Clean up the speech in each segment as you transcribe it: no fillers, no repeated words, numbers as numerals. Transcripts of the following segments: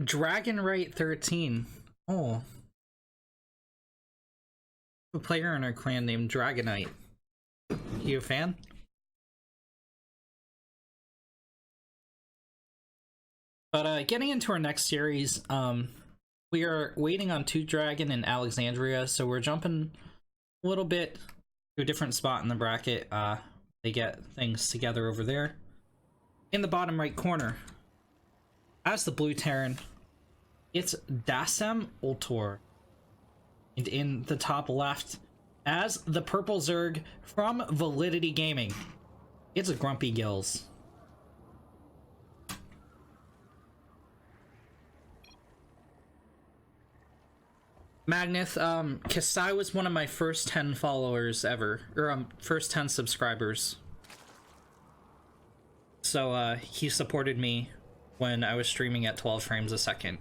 Dragon 13. Oh. A player in our clan named Dragonite. You a fan? But getting into our next series, we are waiting on 2 Dragon in Alexandria, so we're jumping a little bit to a different spot in the bracket. They get things together over there. In the bottom right corner, as the blue Terran, it's Dasem Ultor. And in the top left, as the purple Zerg from Validity Gaming, it's a GrumpyGills. Magneth, Kasai was one of my first 10 followers ever, or first 10 subscribers. So he supported me when I was streaming at 12 frames a second.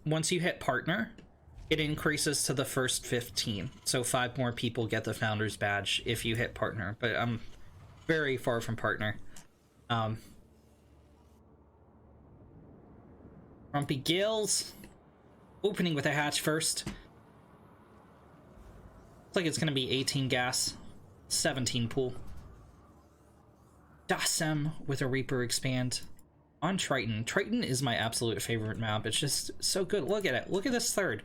Once you hit partner, it increases to the first 15. So 5 more people get the founder's badge if you hit partner, but I'm very far from partner. GrumpyGills opening with a hatch first. Looks like it's gonna be 18 gas, 17 pool. Dasem with a Reaper expand on Triton. Triton is my absolute favorite map. It's just so good. Look at it. Look at this third.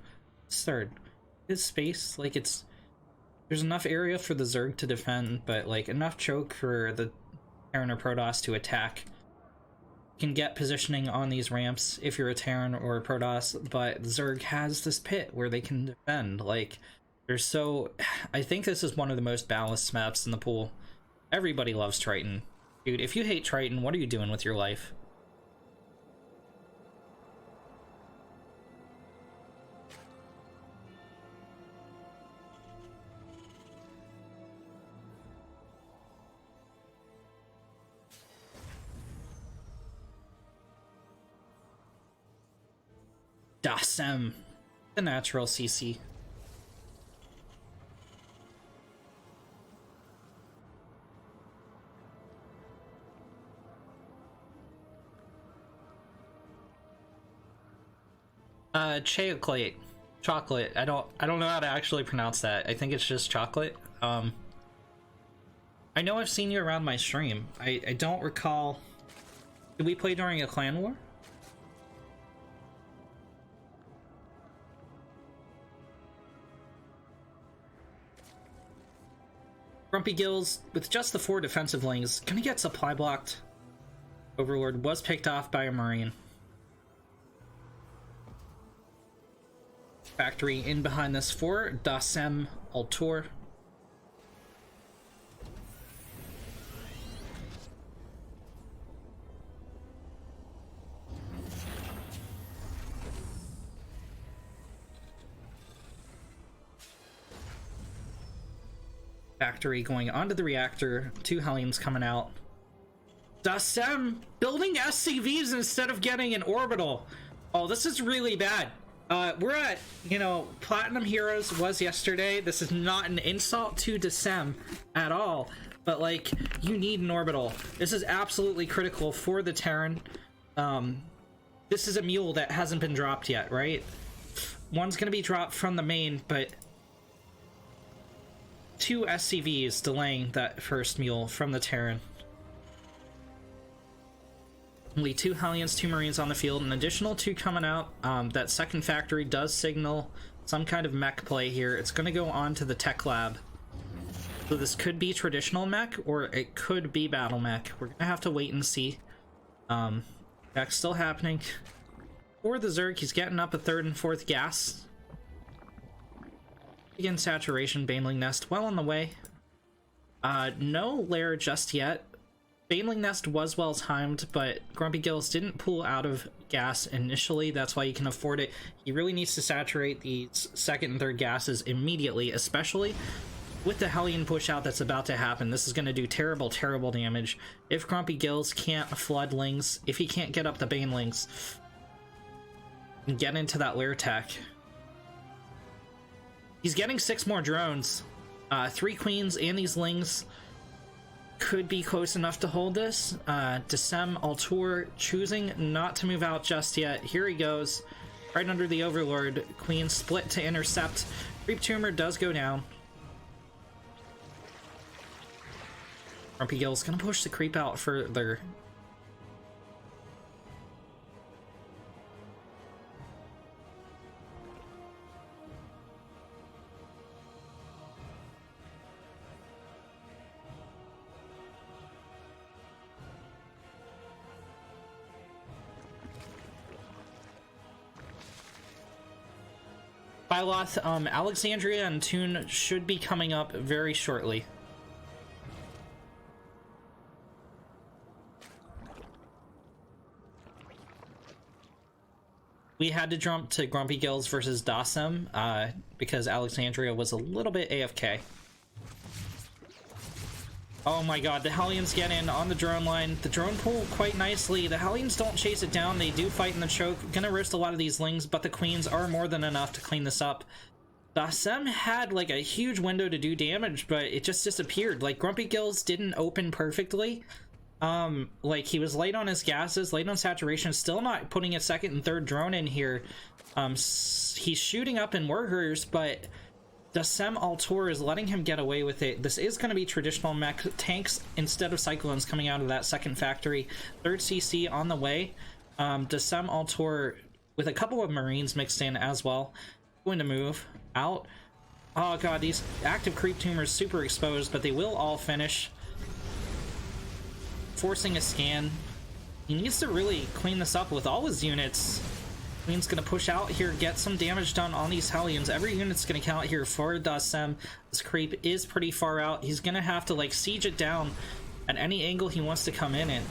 This space, like there's enough area for the Zerg to defend, but like enough choke for the Terran or Protoss to attack. Can get positioning on these ramps if you're a Terran or a Protoss, but Zerg has this pit where they can defend. Like, there's so... I think this is one of the most balanced maps in the pool. Everybody loves Triton. Dude, if you hate Triton, what are you doing with your life? Dasem, the natural CC. Chocolate. I don't know how to actually pronounce that. I think it's just chocolate. I know I've seen you around my stream. I don't recall. Did we play during a clan war? GrumpyGills, with just the 4 defensive lanes, gonna get supply blocked. Overlord was picked off by a Marine. Factory in behind this for Dasem Ultor. Factory going onto the reactor, 2 Hellions coming out. Dasem building SCVs instead of getting an orbital. Oh, this is really bad. We're at, you know, Platinum Heroes was yesterday. This is not an insult to Dasem at all, but like, you need an orbital. This is absolutely critical for the Terran. This is a mule that hasn't been dropped yet, right? One's gonna be dropped from the main, but 2 SCVs delaying that first mule from the Terran. Only 2 Hellions, 2 Marines on the field, an additional 2 coming out. That second factory does signal some kind of mech play here. It's going to go on to the tech lab. So this could be traditional mech, or it could be battle mech. We're going to have to wait and see. That's still happening. For the Zerg, he's getting up a 3rd and 4th gas. Begin saturation, Baneling Nest well on the way. No lair just yet. Baneling Nest was well timed, but GrumpyGills didn't pull out of gas initially. That's why you can afford it. He really needs to saturate these 2nd and 3rd gases immediately, especially with the Hellion push out that's about to happen. This is going to do terrible, terrible damage. If GrumpyGills can't flood Lings, if he can't get up the Banelings and get into that lair tech. He's getting 6 more drones. 3 Queens and these Lings could be close enough to hold this. Desem Altor choosing not to move out just yet. Here he goes, right under the Overlord. Queen split to intercept. Creep Tumor does go down. GrumpyGills gonna push the creep out further. Byloth, Alexandria and Toon should be coming up very shortly. We had to jump to GrumpyGills versus Dasem because Alexandria was a little bit AFK. Oh my god, the Hellions get in on the drone line. The drone pull quite nicely. The Hellions don't chase it down. They do fight in the choke. Gonna roast a lot of these lings, but the queens are more than enough to clean this up. Dasem had like a huge window to do damage, but it just disappeared. Like, GrumpyGills didn't open perfectly. Like, he was late on his gases, late on saturation, still not putting a second and third drone in here. He's shooting up in workers, but Desem Altor is letting him get away with it. This is going to be traditional mech tanks instead of Cyclones coming out of that second factory. Third CC on the way. Desem Altor with a couple of Marines mixed in as well. Going to move out. Oh god, these active creep tumors super exposed, but they will all finish. Forcing a scan. He needs to really clean this up with all his units. Queen's gonna push out here, get some damage done on these Hellions. Every unit's gonna count here for Dasem. This creep is pretty far out. He's gonna have to like siege it down at any angle he wants to come in.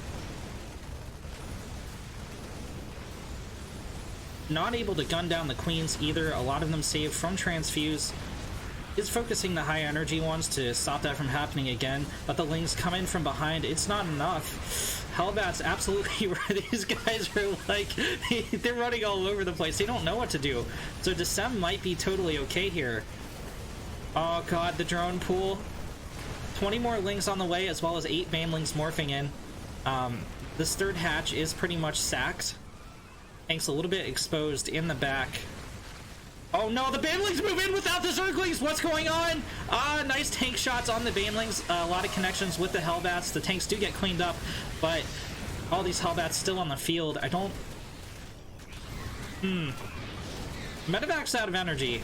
Not able to gun down the queens either. A lot of them saved from transfuse. Is focusing the high energy ones to stop that from happening again, but the lings come in from behind. It's not enough. Hellbat's absolutely these guys are like they're running all over the place. They don't know what to do. So Desem might be totally okay here. Oh god, the drone pool. 20 more lings on the way, as well as 8 banelings morphing in. This third hatch is pretty much sacked. Tank's a little bit exposed in the back. Oh no, the banelings move in without the Zerglings! What's going on? Nice tank shots on the banelings. A lot of connections with the Hellbats. The tanks do get cleaned up, but all these Hellbats still on the field. I don't... Medevac's out of energy.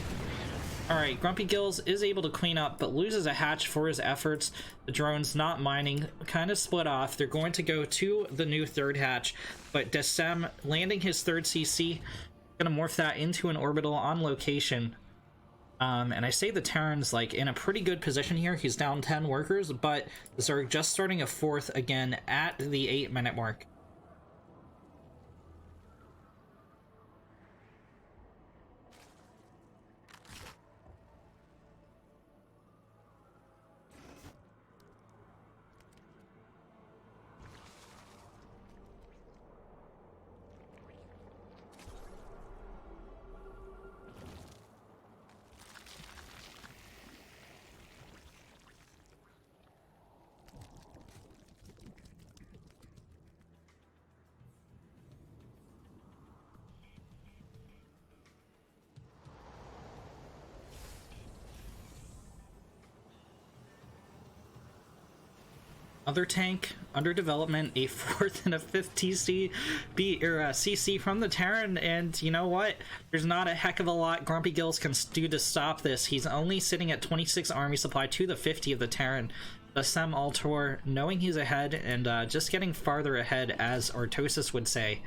Alright, GrumpyGills is able to clean up, but loses a hatch for his efforts. The drone's not mining, kind of split off. They're going to go to the new third hatch, but Desem landing his third CC, gonna morph that into an orbital on location. And I say the Terran's like in a pretty good position here. He's down 10 workers, but the Zerg just starting a fourth again at the 8-minute mark. Other tank under development, a 4th and a 5th CC from the Terran, and you know what? There's not a heck of a lot GrumpyGills can do to stop this. He's only sitting at 26 army supply to the 50 of the Terran. Desem Altor knowing he's ahead and just getting farther ahead, as Ortosis would say.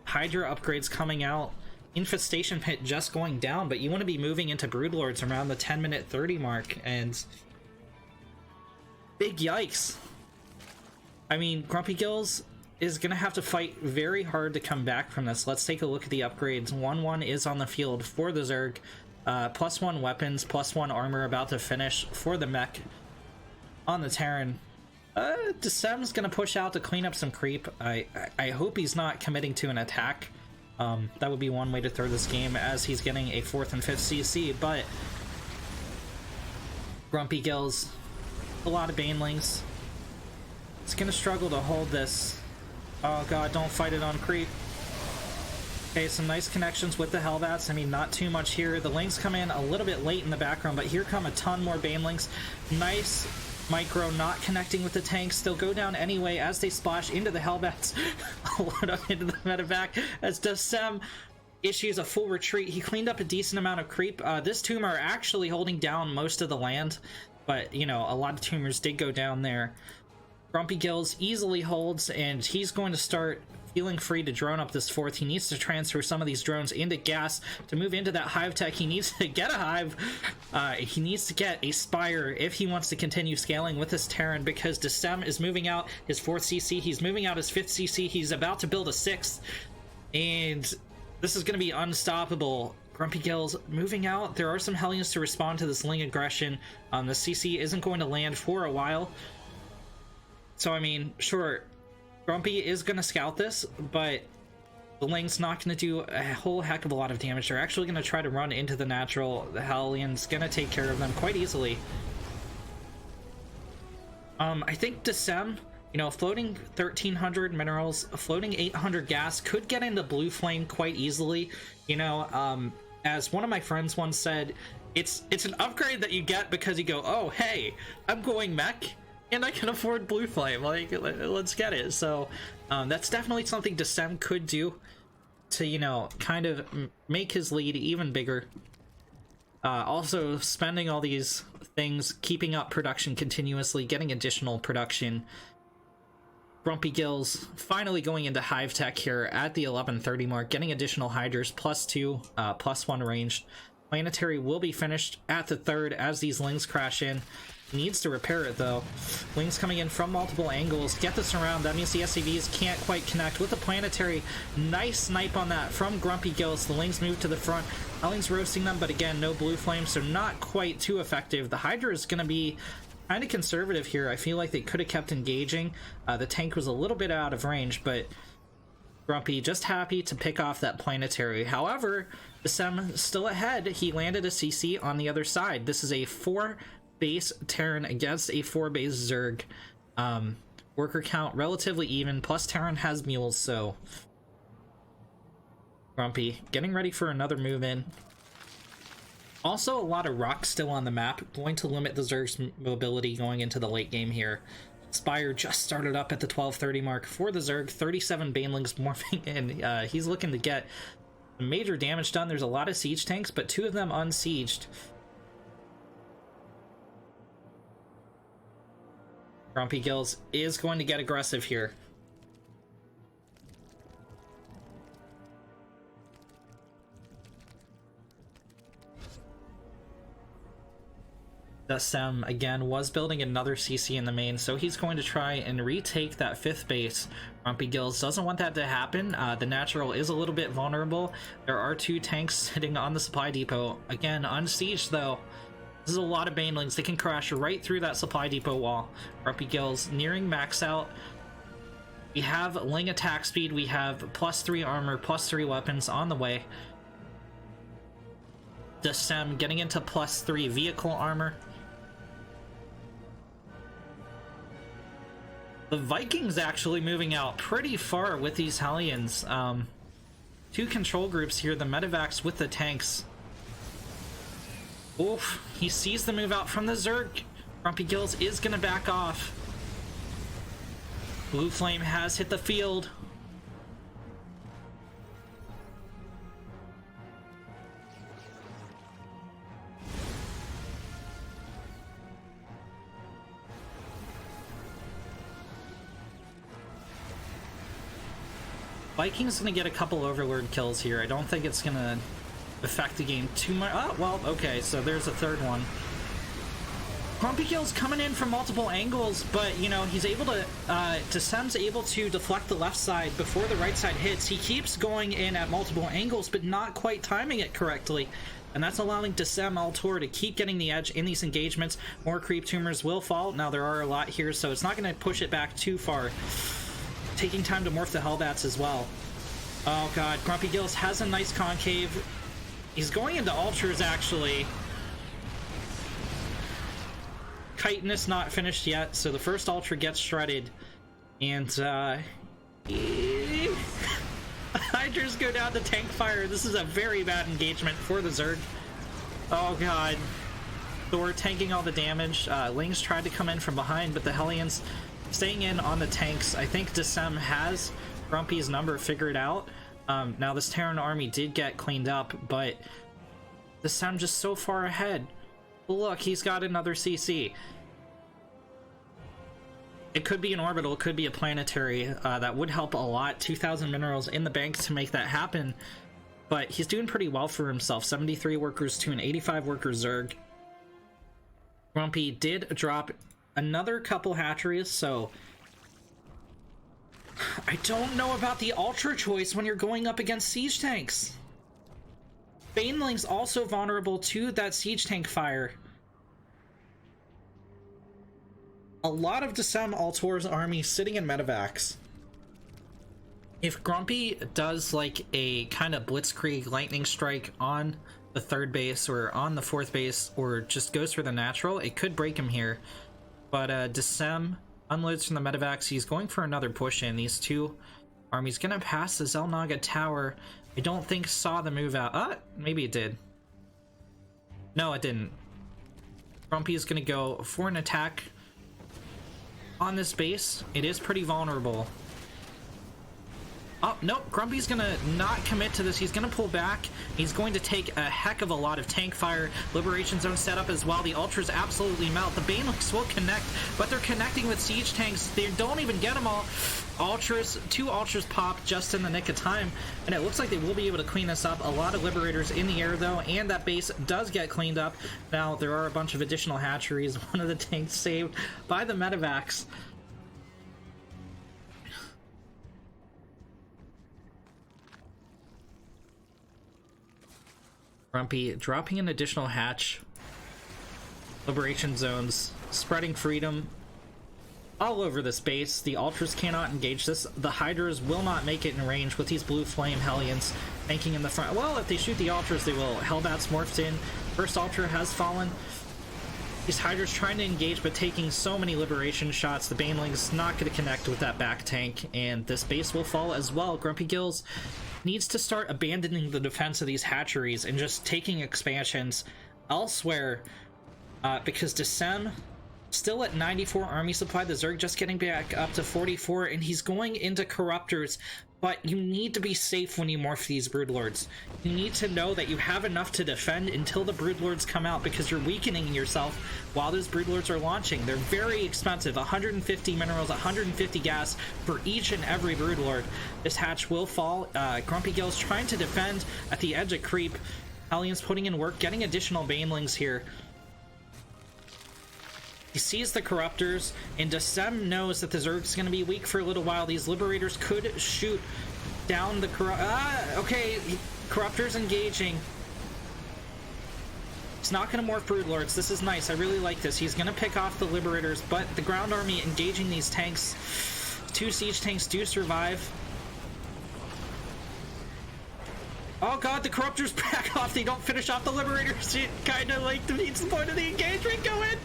Hydra upgrades coming out. Infestation Pit just going down, but you want to be moving into Broodlords around the 10-minute 30 mark, and big yikes. I mean, GrumpyGills is gonna have to fight very hard to come back from this. Let's take a look at the upgrades. 1-1 is on the field for the Zerg. +1 weapons, +1 armor about to finish for the mech on the Terran. Desem's gonna push out to clean up some creep. I hope he's not committing to an attack. That would be one way to throw this game, as he's getting a 4th and 5th CC, but GrumpyGills, a lot of banelings. It's gonna struggle to hold this. Oh god, don't fight it on creep. Okay, some nice connections with the Hellbats. I mean, not too much here. The Lings come in a little bit late in the background, but here come a ton more Banelings. Nice micro not connecting with the tanks. They'll go down anyway as they splash into the Hellbats. Load up into the medevac as Desem issues a full retreat. He cleaned up a decent amount of creep. This tumor are actually holding down most of the land, but, you know, a lot of tumors did go down there. GrumpyGills easily holds, and he's going to start feeling free to drone up this fourth. He needs to transfer some of these drones into gas to move into that hive tech. He needs to get a hive. He needs to get a spire if he wants to continue scaling with this Terran, because Desem is moving out his 4th CC. He's moving out his 5th CC. He's about to build a 6th, and this is going to be unstoppable. GrumpyGills moving out. There are some Hellions to respond to this Ling aggression. The CC isn't going to land for a while. So, I mean, sure, Grumpy is going to scout this, but the Ling's not going to do a whole heck of a lot of damage. They're actually going to try to run into the natural. The Hellion's going to take care of them quite easily. I think Desem, you know, floating 1,300 minerals, floating 800 gas could get into Blue Flame quite easily. You know, as one of my friends once said, it's an upgrade that you get because you go, oh, hey, I'm going mech, and I can afford Blue Flame, like, let's get it. So that's definitely something Desem could do to, you know, kind of make his lead even bigger. Also spending all these things, keeping up production continuously, getting additional production. GrumpyGills finally going into hive tech here at the 11:30 mark, getting additional hydras, +2, +1 ranged. Planetary will be finished at the 3rd as these Lings crash in. Needs to repair it though. Lings coming in from multiple angles. Get this around. That means the SCVs can't quite connect with the Planetary. Nice snipe on that from GrumpyGills. The Lings move to the front. Helling's roasting them, but again, no Blue Flame, so not quite too effective. The Hydra is going to be kind of conservative here. I feel like they could have kept engaging. The tank was a little bit out of range, but Grumpy just happy to pick off that Planetary. However, Desem still ahead. He landed a CC on the other side. This is a 4 base Terran against a 4 base Zerg. Worker count relatively even, plus Terran has mules, so Grumpy getting ready for another move in. Also, a lot of rocks still on the map, going to limit the Zerg's mobility going into the late game here. Spire just started up at the 12:30 mark for the Zerg. 37 Banelings morphing in. He's looking to get major damage done. There's a lot of siege tanks, but 2 of them unsieged. GrumpyGills is going to get aggressive here. Desem again was building another CC in the main, so he's going to try and retake that 5th base. GrumpyGills doesn't want that to happen. The natural is a little bit vulnerable. There are 2 tanks sitting on the supply depot. Again, unsieged though. This is a lot of Banelings. They can crash right through that supply depot wall. GrumpyGills nearing max out. We have Ling attack speed. We have +3 armor, +3 weapons on the way. Desem getting into +3 vehicle armor. The Vikings actually moving out pretty far with these Hellions. 2 control groups here. The medevacs with the tanks. Oof, he sees the move out from the Zerg. GrumpyGills is gonna back off. Blue Flame has hit the field. Viking's gonna get a couple Overlord kills here. I don't think it's gonna affect the game too much. Oh, well, okay, so there's a 3rd one. GrumpyGills coming in from multiple angles, but, you know, he's able to, Desem's able to deflect the left side before the right side hits. He keeps going in at multiple angles, but not quite timing it correctly. And that's allowing Desem Altor to keep getting the edge in these engagements. More creep tumors will fall. Now, there are a lot here, so it's not going to push it back too far. Taking time to morph the Hellbats as well. Oh, God. GrumpyGills has a nice concave. He's going into Ultras, actually. Chitinous not finished yet, so the first Ultra gets shredded. And Hydras go down to tank fire. This is a very bad engagement for the Zerg. Oh god. Thor tanking all the damage. Lings tried to come in from behind, but the Hellions staying in on the tanks. I think Desem has Grumpy's number figured out. Now this Terran army did get cleaned up, but Desem just so far ahead. Look, he's got another CC. It could be an orbital, it could be a planetary. That would help a lot. 2,000 minerals in the bank to make that happen. But he's doing pretty well for himself. 73 workers to an 85 worker Zerg. Grumpy did drop another couple hatcheries, so I don't know about the Ultra choice when you're going up against siege tanks. Baneling's also vulnerable to that siege tank fire. A lot of Desem Altor's army sitting in medevacs. If Grumpy does like a kind of blitzkrieg lightning strike on the third base or on the fourth base, or just goes for the natural, it could break him here. But Desem unloads from the medevacs. He's going for another push in. These two armies gonna pass the Zelnaga tower. I don't think saw the move out. Maybe it did. No, it didn't. Grumpy is gonna go for an attack on this base. It is pretty vulnerable. Oh, nope. Grumpy's gonna not commit to this. He's gonna pull back. He's going to take a heck of a lot of tank fire. Liberation zone set up as well. The Ultras absolutely melt. The Banelings will connect, but they're connecting with siege tanks. They don't even get them all. Ultras, two Ultras pop just in the nick of time, and it looks like they will be able to clean this up. A lot of Liberators in the air, though, and that base does get cleaned up. Now, there are a bunch of additional hatcheries. One of the tanks saved by the medevacs. Grumpy dropping an additional hatch. Liberation zones, spreading freedom all over this base. The Ultras cannot engage this. The Hydras will not make it in range with these blue flame Hellions tanking in the front. Well, if they shoot the Ultras, they will. Hellbat's morphed in. First Ultra has fallen. These Hydras trying to engage, but taking so many liberation shots. The Baneling's not going to connect with that back tank, and this base will fall as well. GrumpyGills needs to start abandoning the defense of these hatcheries and just taking expansions elsewhere, because Desem still at 94 army supply. The Zerg just getting back up to 44, and he's going into Corruptors. But you need to be safe when you morph these Broodlords. You need to know that you have enough to defend until the Broodlords come out, because you're weakening yourself while those Broodlords are launching. They're very expensive. 150 minerals, 150 gas for each and every Broodlord. This hatch will fall. GrumpyGills trying to defend at the edge of creep. Hellions putting in work, getting additional Banelings here. He sees the Corruptors, and Desem knows that the Zerg's going to be weak for a little while. These Liberators could shoot down the okay, Corruptors engaging. He's not going to morph Broodlords. This is nice. I really like this. He's going to pick off the Liberators, but the ground army engaging these tanks. Two siege tanks do survive. Oh god, the Corruptors back off. They don't finish off the Liberators. It kind of like defeats the point of the engagement. Go in!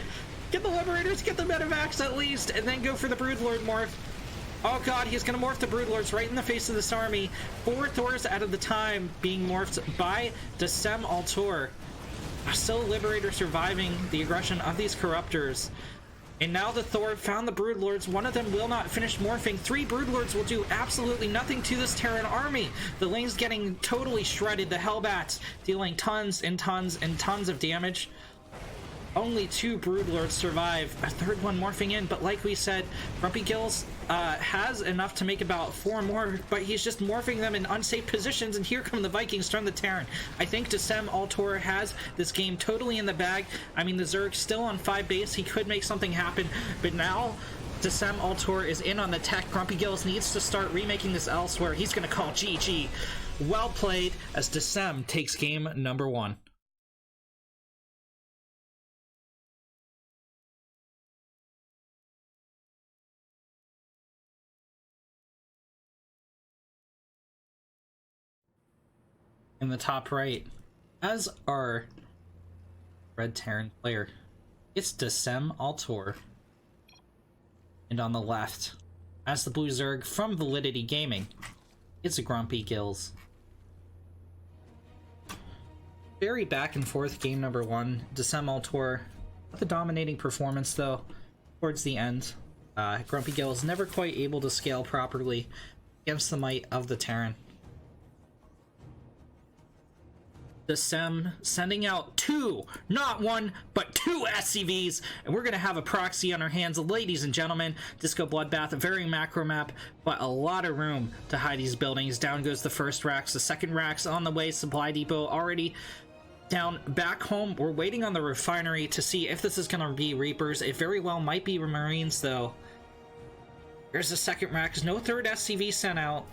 Get the Liberators, get the medevacs at least, and then go for the Broodlord morph. Oh god, he's gonna morph the Broodlords right in the face of this army. 4 Thors out of the time being morphed by Desem Altor. Still Liberator surviving the aggression of these Corruptors. And now the Thor found the Broodlords. One of them will not finish morphing. 3 Broodlords will do absolutely nothing to this Terran army. The Ling's getting totally shredded. The Hellbats dealing tons and tons and tons of damage. Only 2 Broodlords survive, a third one morphing in, but like we said, GrumpyGills has enough to make about 4 more, but he's just morphing them in unsafe positions, and here come the Vikings from the Terran. I think Desem Altor has this game totally in the bag. I mean, the Zerg still on 5 base, he could make something happen, but now Desem Altor is in on the tech. GrumpyGills needs to start remaking this elsewhere. He's going to call GG. Well played, as Desem takes game number 1. In the top right, as our red Terran player, it's Desem Altor. And on the left, as the Blue Zerg from Validity Gaming. It's a GrumpyGills. Very back and forth game number 1. Decemel Tour. The dominating performance though, towards the end. GrumpyGills never quite able to scale properly against the might of the Terran. The Sem sending out 2, not 1, but 2 SCVs, and we're gonna have a proxy on our hands, ladies and gentlemen. Disco Bloodbath, a very macro map, but a lot of room to hide these buildings. Down goes the first Rax, the second Rax on the way. Supply depot already down. Back home, we're waiting on the refinery to see if this is gonna be Reapers. It very well might be Marines though. There's the second Rax, no third SCV sent out.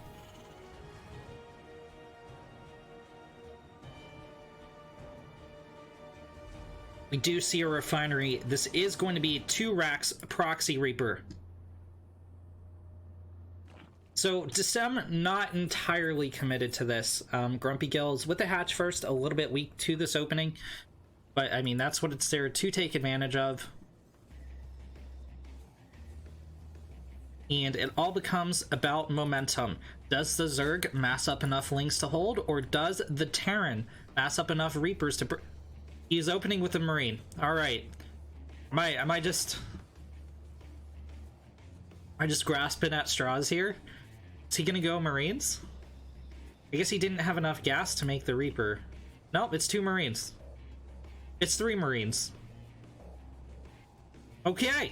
We do see a refinery. This is going to be 2 Rax proxy Reaper. So Decem not entirely committed to this. GrumpyGills with the hatch first, a little bit weak to this opening, but I mean that's what it's there to take advantage of. And it all becomes about momentum. Does the Zerg mass up enough links to hold, or does the Terran mass up enough Reapers to... He's opening with a Marine. Alright. Am I just grasping at straws here? Is he gonna go Marines? I guess he didn't have enough gas to make the Reaper. Nope, it's 2 Marines. It's 3 Marines. Okay.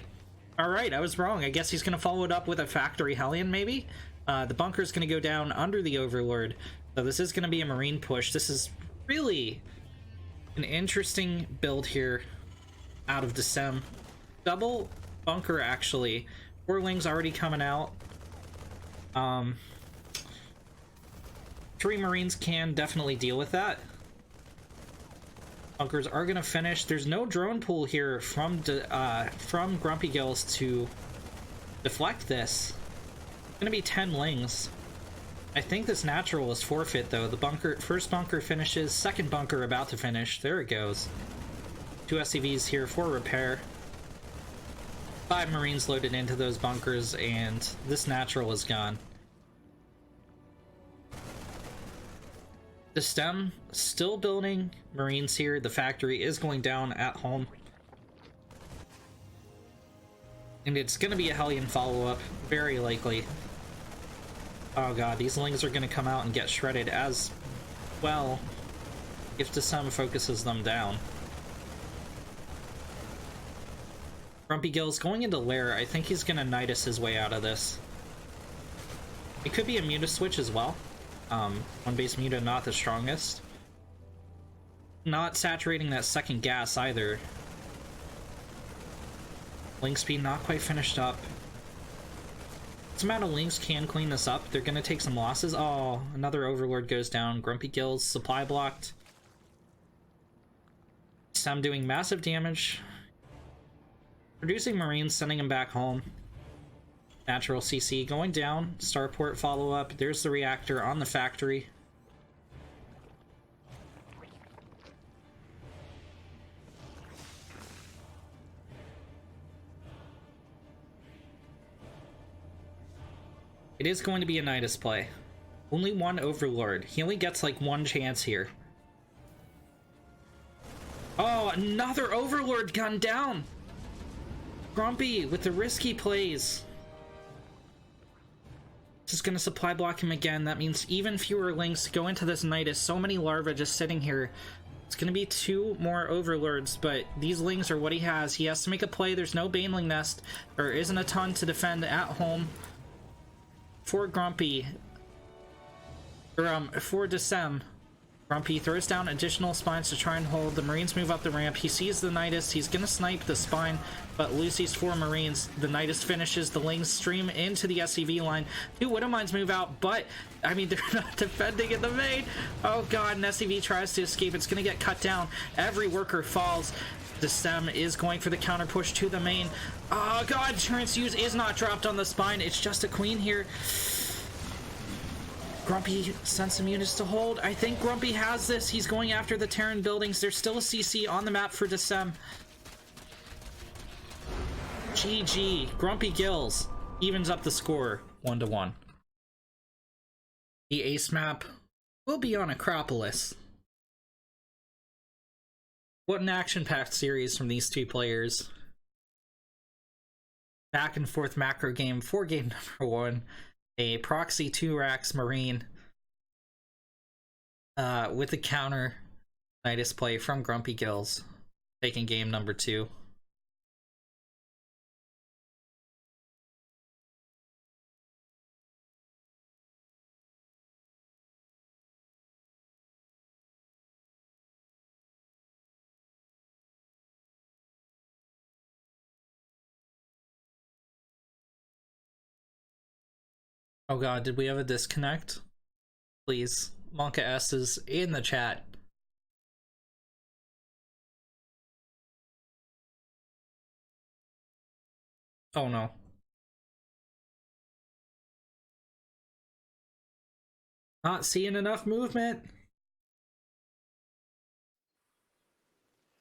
Alright, I was wrong. I guess he's gonna follow it up with a Factory Hellion, maybe? The bunker's gonna go down under the Overlord. So this is gonna be a Marine push. This is really an interesting build here out of Decem. Double bunker, actually. 4 Lings already coming out. 3 Marines can definitely deal with that. Bunkers are gonna finish. There's no drone pool here from GrumpyGills to deflect this. It's gonna be 10 Lings. I think this natural is forfeit though. The bunker, first bunker finishes, second bunker about to finish. There it goes. 2 SCVs here for repair. 5 Marines loaded into those bunkers, and this natural is gone. The Stem still building Marines here. The factory is going down at home. And it's going to be a Hellion follow-up, very likely. Oh god, these Lings are going to come out and get shredded as well if Decem focuses them down. GrumpyGills going into Lair. I think he's going to Nidus his way out of this. It could be a Muta switch as well. One base Muta not the strongest. Not saturating that second gas either. Link speed not quite finished up. This amount of Links can clean this up. They're gonna take some losses. Oh, another Overlord goes down. GrumpyGills supply blocked. Sam doing massive damage. Producing Marines, sending them back home. Natural CC going down. Starport follow up. There's the reactor on the factory. It is going to be a Nidus play. Only 1 Overlord. He only gets like 1 chance here. Oh, another Overlord gunned down! Grumpy with the risky plays. Just gonna supply block him again. That means even fewer Links go into this Nidus. So many larvae just sitting here. It's gonna be 2 more Overlords, but these Lings are what he has. He has to make a play. There's no Baneling Nest. There isn't a ton to defend at home. For Grumpy, or for Decem, Grumpy throws down additional spines to try and hold. The Marines move up the ramp. He sees the Nidus. He's gonna snipe the spine, but loses 4 Marines. The Nidus finishes. The Lings stream into the SCV line. 2 Widowmines move out, but I mean they're not defending in the main. Oh god, an SCV tries to escape. It's gonna get cut down. Every worker falls. Decem is going for the counter push to the main. Oh god, Transfuse is not dropped on the spine. It's just a queen here. Grumpy sends some units to hold. I think Grumpy has this. He's going after the Terran buildings. There's still a CC on the map for Decem. GG. GrumpyGills. evens up the score 1-1. The ace map will be on Acropolis. What an action-packed series from these two players. Back and forth macro game for game number 1. A proxy 2-racks Marine with a counter Nidus play from GrumpyGills, taking game number 2. Oh god, did we have a disconnect? Please, Monka S is in the chat. Oh no. Not seeing enough movement.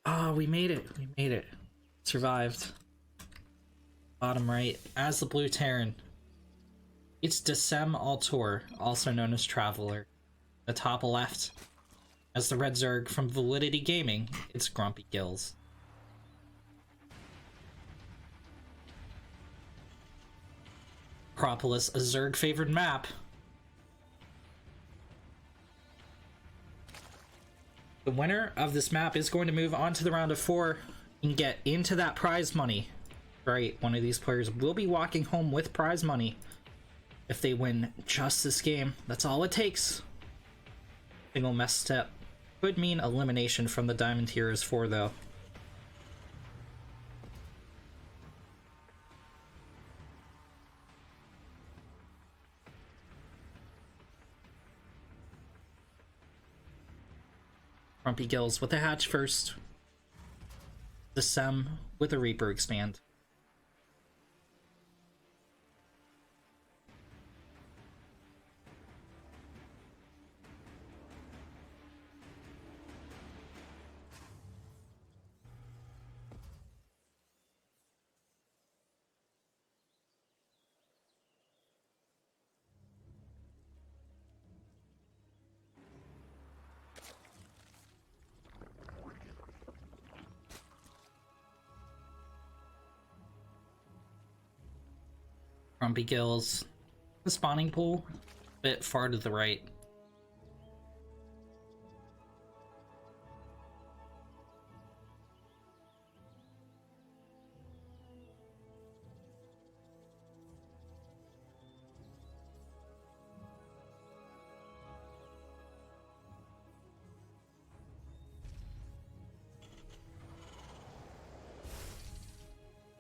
Oh, we made it. We made it. Survived. Bottom right, as the Blue Terran. It's Decem Altor, also known as Traveler. The top left, as the Red Zerg from Validity Gaming, it's GrumpyGills. Acropolis, a Zerg favored map. The winner of this map is going to move on to the round of 4 and get into that prize money. Right, one of these players will be walking home with prize money if they win just this game. That's all it takes. Single mess step could mean elimination from the Diamond Heroes 4 though. GrumpyGills with a hatch first. The Sem with a Reaper expand. GrumpyGills, the spawning pool, a bit far to the right.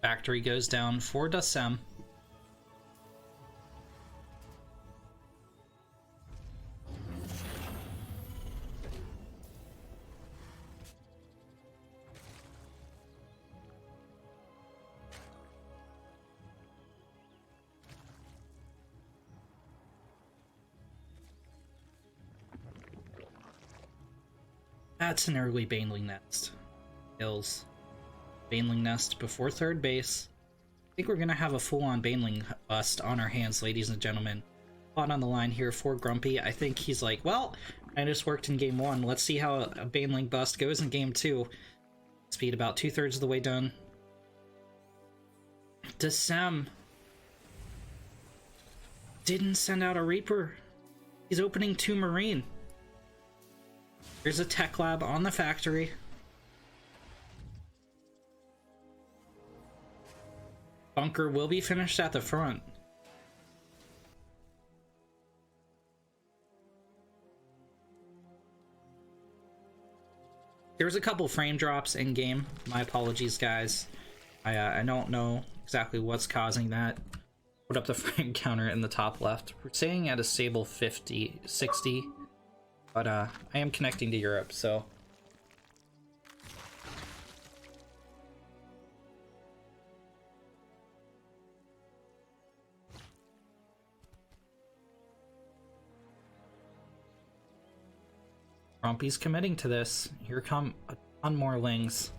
Factory goes down for Decem. That's an early Baneling Nest. Kills. Baneling Nest before third base. I think we're gonna have a full-on Baneling bust on our hands, ladies and gentlemen. A lot on the line here for Grumpy. I think he's like, well, I just worked in game 1. Let's see how a Baneling bust goes in game 2. Speed about 2/3 of the way done. Decem didn't send out a Reaper. He's opening 2 Marine. There's a tech lab on the factory. Bunker will be finished at the front. There was a couple frame drops in game. My apologies, guys. I don't know exactly what's causing that. Put up the frame counter in the top left. We're staying at a stable 50, 60. But I am connecting to Europe, so Grumpy's committing to this. Here come a ton more Lings.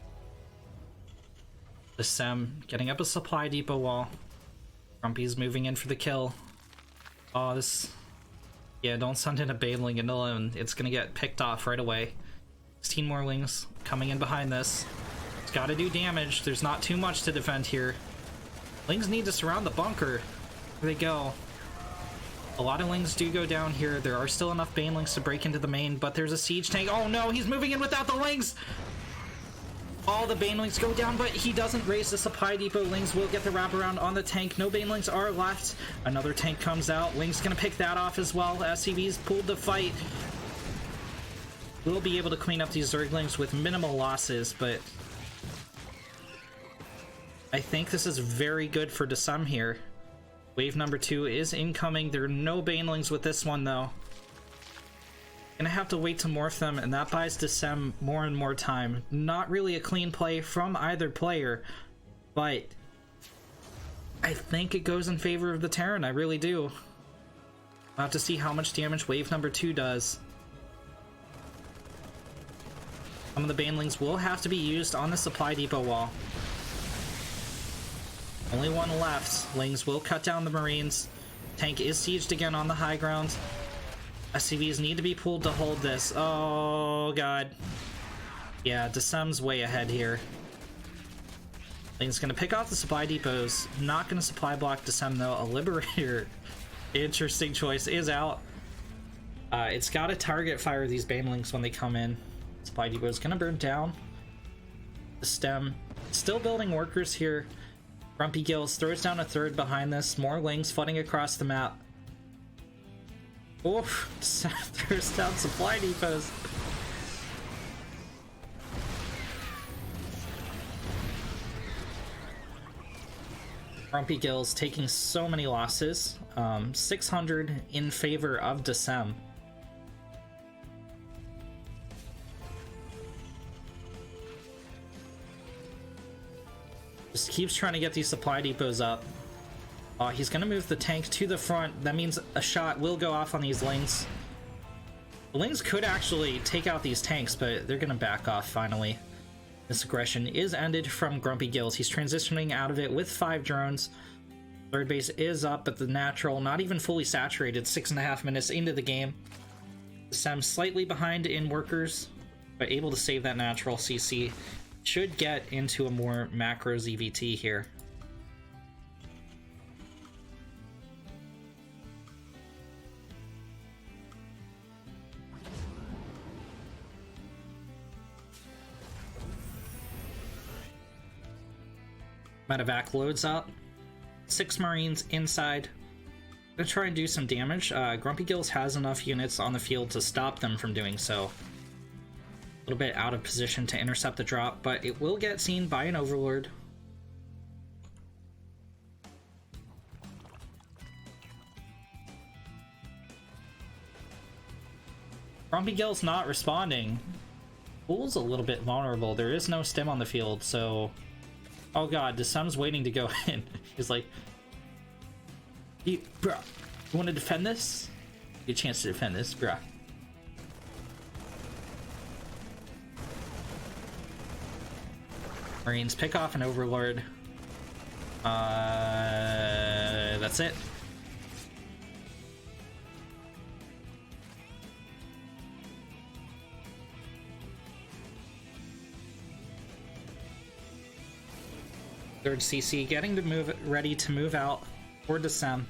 The Sem getting up a supply depot wall. Grumpy's moving in for the kill. Oh, this... Yeah, don't send in a Baneling into him. It's gonna get picked off right away. 16 more Lings coming in behind this. It's gotta do damage. There's not too much to defend here. Lings need to surround the bunker. There they go. A lot of Lings do go down here. There are still enough Banelings to break into the main, but there's a siege tank. Oh no, he's moving in without the Lings! All the Banelings go down, but he doesn't raise the supply depot. Lings will get the wraparound on the tank. No Banelings are left. Another tank comes out. Ling's gonna pick that off as well. SCV's pulled the fight. We'll be able to clean up these Zerglings with minimal losses, but I think this is very good for Desem here. Wave number 2 is incoming. There are no Banelings with this one, though. Gonna have to wait to morph them, and that buys Desem more and more time. Not really a clean play from either player, but I think it goes in favor of the Terran. I really do. We'll have to see how much damage wave number 2 does. Some of the Banelings will have to be used on the supply depot wall. Only one left. Lings will cut down the Marines. Tank is sieged again on the high ground. SCVs need to be pulled to hold this. Oh, God. Yeah, Desem's way ahead here. Ling's gonna pick off the supply depots. Not gonna supply block Desem, though. A Liberator, interesting choice, is out. It's gotta target fire these Banelings when they come in. Supply depot is gonna burn down. The stem. Still building workers here. GrumpyGills throws down a third behind this. More Lings flooding across the map. Oof, throws down supply depots. GrumpyGills taking so many losses. 600 in favor of Desem. Just keeps trying to get these supply depots up. He's gonna move the tank to the front. That means a shot will go off on these Lings. The Lings could actually take out these tanks, but they're gonna back off finally. This aggression is ended from GrumpyGills. He's transitioning out of it with 5 drones. Third base is up, but the natural, not even fully saturated, 6.5 minutes into the game. Desem slightly behind in workers, but able to save that natural CC. Should get into a more macro ZvT here. Medevac loads up. 6 Marines inside. Gonna try and do some damage. GrumpyGills has enough units on the field to stop them from doing so. A little bit out of position to intercept the drop, but it will get seen by an Overlord. GrumpyGills not responding. Pool's a little bit vulnerable. There is no stem on the field, so... Oh god, Desem's waiting to go in. He's like... Bruh, you want to defend this? Get a chance to defend this, bruh. Marines pick off an Overlord. That's it. Third CC getting to move, ready to move out for Desem.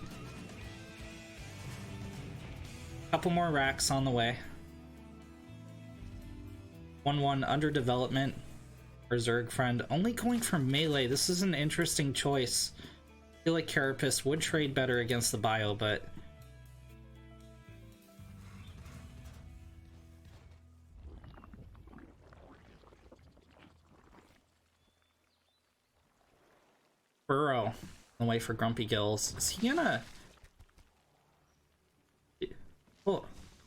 Couple more racks on the way. 1-1 under development. Our Zerg friend only going for melee. This is an interesting choice. I feel like Carapace would trade better against the bio, but Burrow on the way for GrumpyGills. Is he gonna... Oh,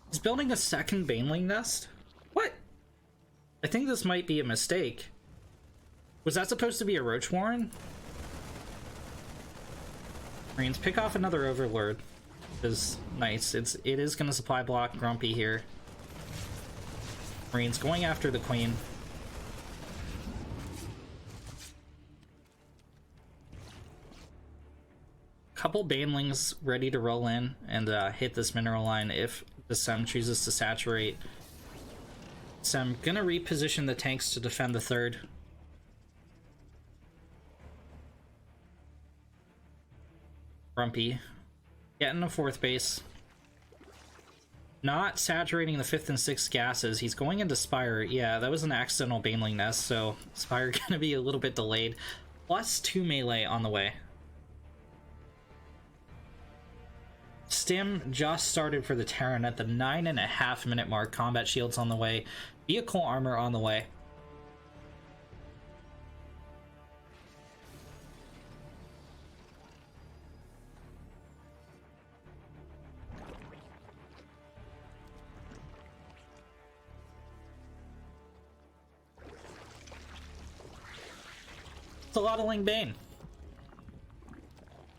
he's building a second Baneling nest? What? I think this might be a mistake. Was that supposed to be a Roach Warren? Marines pick off another Overlord. Is nice. It is gonna supply block Grumpy here. Marines going after the Queen. Couple banelings ready to roll in and hit this mineral line if the Sem chooses to saturate. So I'm gonna reposition the tanks to defend the third. Grumpy getting a fourth base. Not saturating the fifth and sixth gases. He's going into Spire. Yeah, that was an accidental baneling nest, so Spire gonna be a little bit delayed. Plus 2 melee on the way. Stim just started for the Terran at the 9.5 minute mark. Combat shields on the way. Vehicle armor on the way. It's a lot of Ling Bane.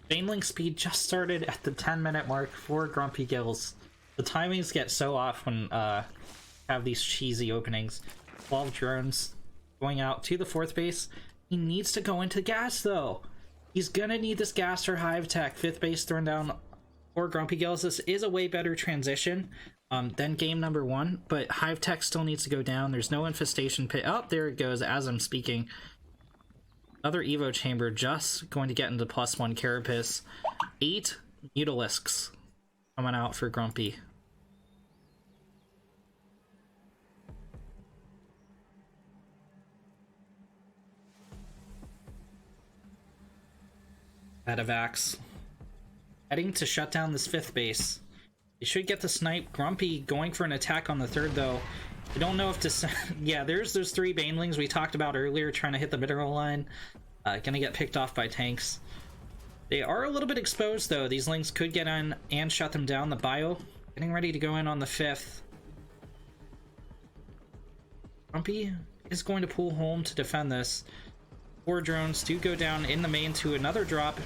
Baneling speed just started at the 10-minute mark for GrumpyGills. The timings get so off when have these cheesy openings. 12 drones going out to the fourth base. He needs to go into gas though. He's gonna need this gas for Hive Tech. Fifth base thrown down for GrumpyGills. This is a way better transition than game number 1, but Hive Tech still needs to go down. There's no infestation pit. Oh, there it goes as I'm speaking. Another Evo chamber just going to get into +1 Carapace. 8 Mutalisks coming out for Grumpy. Medivacs. Heading to shut down this fifth base. They should get the snipe. Grumpy going for an attack on the third though. I don't know if to... yeah, there's those 3 banelings we talked about earlier trying to hit the mineral line. Gonna get picked off by tanks. They are a little bit exposed though. These lings could get in and shut them down. The bio getting ready to go in on the 5th. Grumpy is going to pull home to defend this. 4 drones do go down in the main to another drop.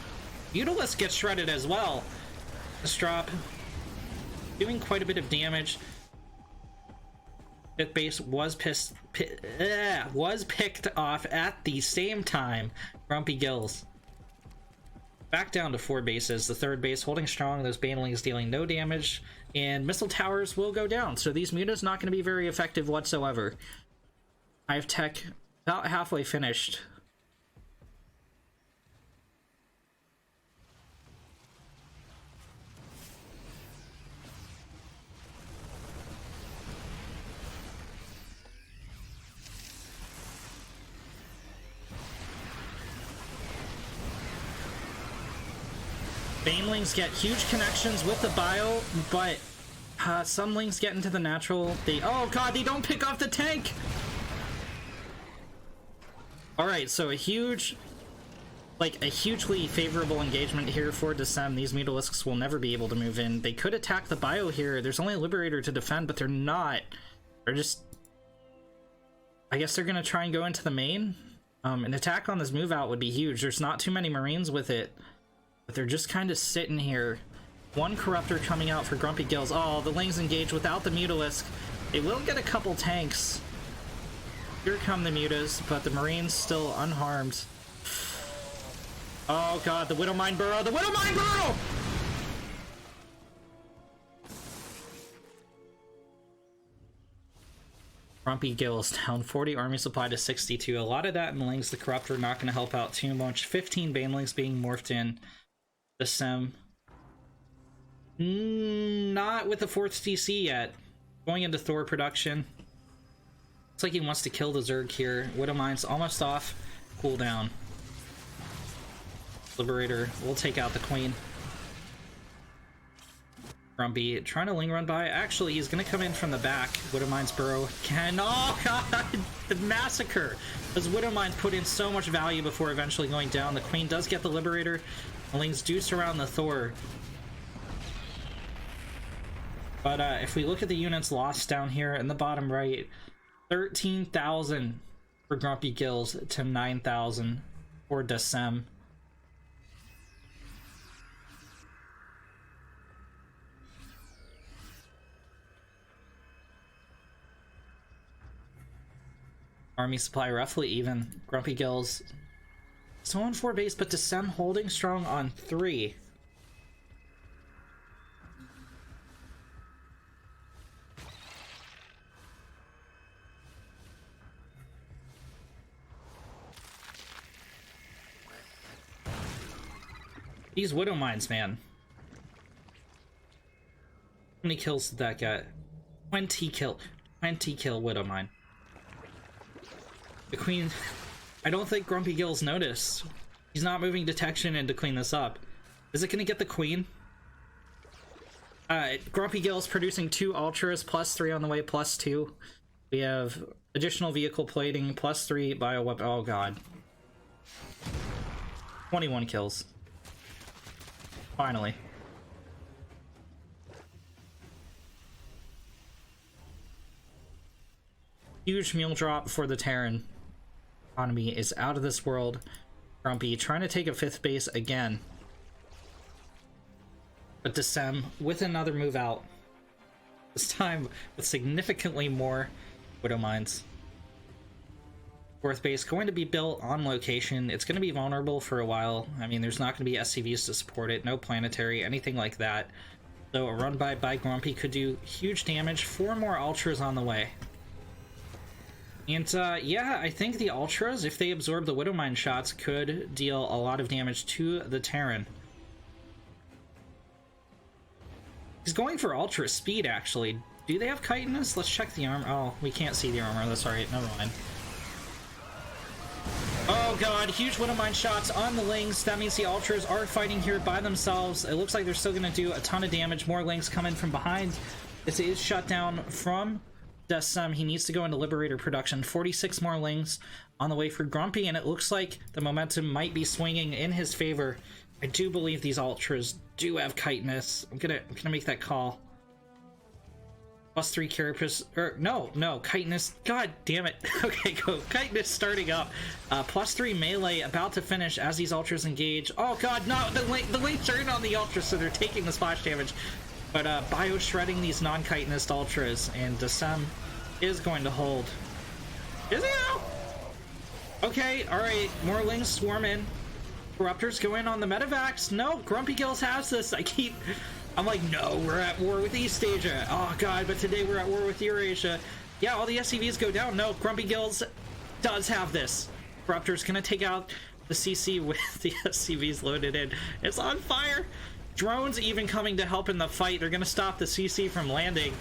Mutalisk gets shredded as well. This drop doing quite a bit of damage. Fifth base was picked off at the same time. GrumpyGills back down to 4 bases. The third base holding strong. Those banelings dealing no damage, and missile towers will go down. So these mutas not going to be very effective whatsoever. Hive Tech about halfway finished. Banelings get huge connections with the bio, but some lings get into the natural. Oh god, they don't pick off the tank! Alright, so a hugely favorable engagement here for Descem. These Mutalisks will never be able to move in. They could attack the bio here. There's only a Liberator to defend, but they're not. They're just... I guess they're gonna try and go into the main. An attack on this move out would be huge. There's not too many Marines with it. But they're just kind of sitting here. 1 Corruptor coming out for GrumpyGills. Oh, the lings engage without the Mutalisk. They will get a couple tanks. Here come the Mutas, but the Marines still unharmed. Oh god, the Widowmine Burrow! The Widowmine Burrow! GrumpyGills down 40 army supply to 62. A lot of that in lings. The Corruptor not going to help out too much. 15 banelings being morphed in. The Sem. Not with the 4th DC yet. Going into Thor production. Looks like he wants to kill the Zerg here. Widowmine's almost off cooldown. Liberator will take out the Queen. Grumpy trying to ling run by. Actually, he's going to come in from the back. Widowmine's Burrow can... Oh god! The massacre! As Widowmine's put in so much value before eventually going down. The Queen does get the Liberator. The lings do surround the Thor. But if we look at the units lost down here in the bottom right, 13,000 for GrumpyGills to 9,000 for Descem. Army supply roughly even. GrumpyGills still on 4 base, but Descem holding strong on 3. These Widow Mines, man. How many kills did that get? 20 kill. 20 kill Widow Mine. The Queen... I don't think GrumpyGills noticed. He's not moving detection in to clean this up. Is it gonna get the Queen? GrumpyGills producing 2 Ultras, +3 on the way, +2. We have additional vehicle plating, +3 bioweapon. Oh god. 21 kills. Finally. Huge mule drop for the Terran. Economy is out of this world. Grumpy trying to take a 5th base again. But Desem with another move out. This time with significantly more Widow Mines. 4th base going to be built on location. It's going to be vulnerable for a while. I mean, there's not going to be SCVs to support it. No planetary, anything like that. So a run by Grumpy could do huge damage. 4 more Ultras on the way. And yeah, I think the Ultras, if they absorb the Widow Mine shots, could deal a lot of damage to the Terran. He's going for Ultra Speed, actually. Do they have chitinous? Let's check the armor. Oh, we can't see the armor. That's alright. Never mind. Oh god, huge Widow Mine shots on the Lings. That means the Ultras are fighting here by themselves. It looks like they're still going to do a ton of damage. More Lings coming from behind. This is shut down from Desem. He needs to go into Liberator production. 46 more Lings on the way for Grumpy, and it looks like the momentum might be swinging in his favor. I do believe these Ultras do have chitinous. I'm gonna make that call. +3 carapace, or no, chitinous. God damn it. Okay, go. Chitinous starting up. +3 melee about to finish as these Ultras engage. Oh god, no, the Lings are in on the Ultras, so they're taking the splash damage. But bio shredding these non-chitinous Ultras, and Desem is going to hold. Is he now? Okay, alright, more Lings swarm in. Corruptors go in on the medevacs. No, GrumpyGills has this. I'm like, no, we're at war with East Asia. Oh god, but today we're at war with Eurasia. Yeah, all the SCVs go down. No, GrumpyGills does have this. Corruptor's gonna take out the CC with the SCVs loaded in. It's on fire. Drones even coming to help in the fight. They're gonna stop the CC from landing.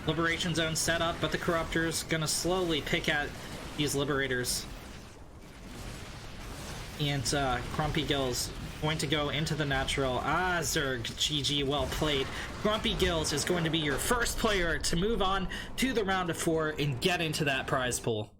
Liberation zone set up, but the Corruptor's gonna slowly pick at these Liberators. And GrumpyGills going to go into the natural. Ah, Zerg, GG, well played. GrumpyGills is going to be your first player to move on to the round of 4 and get into that prize pool.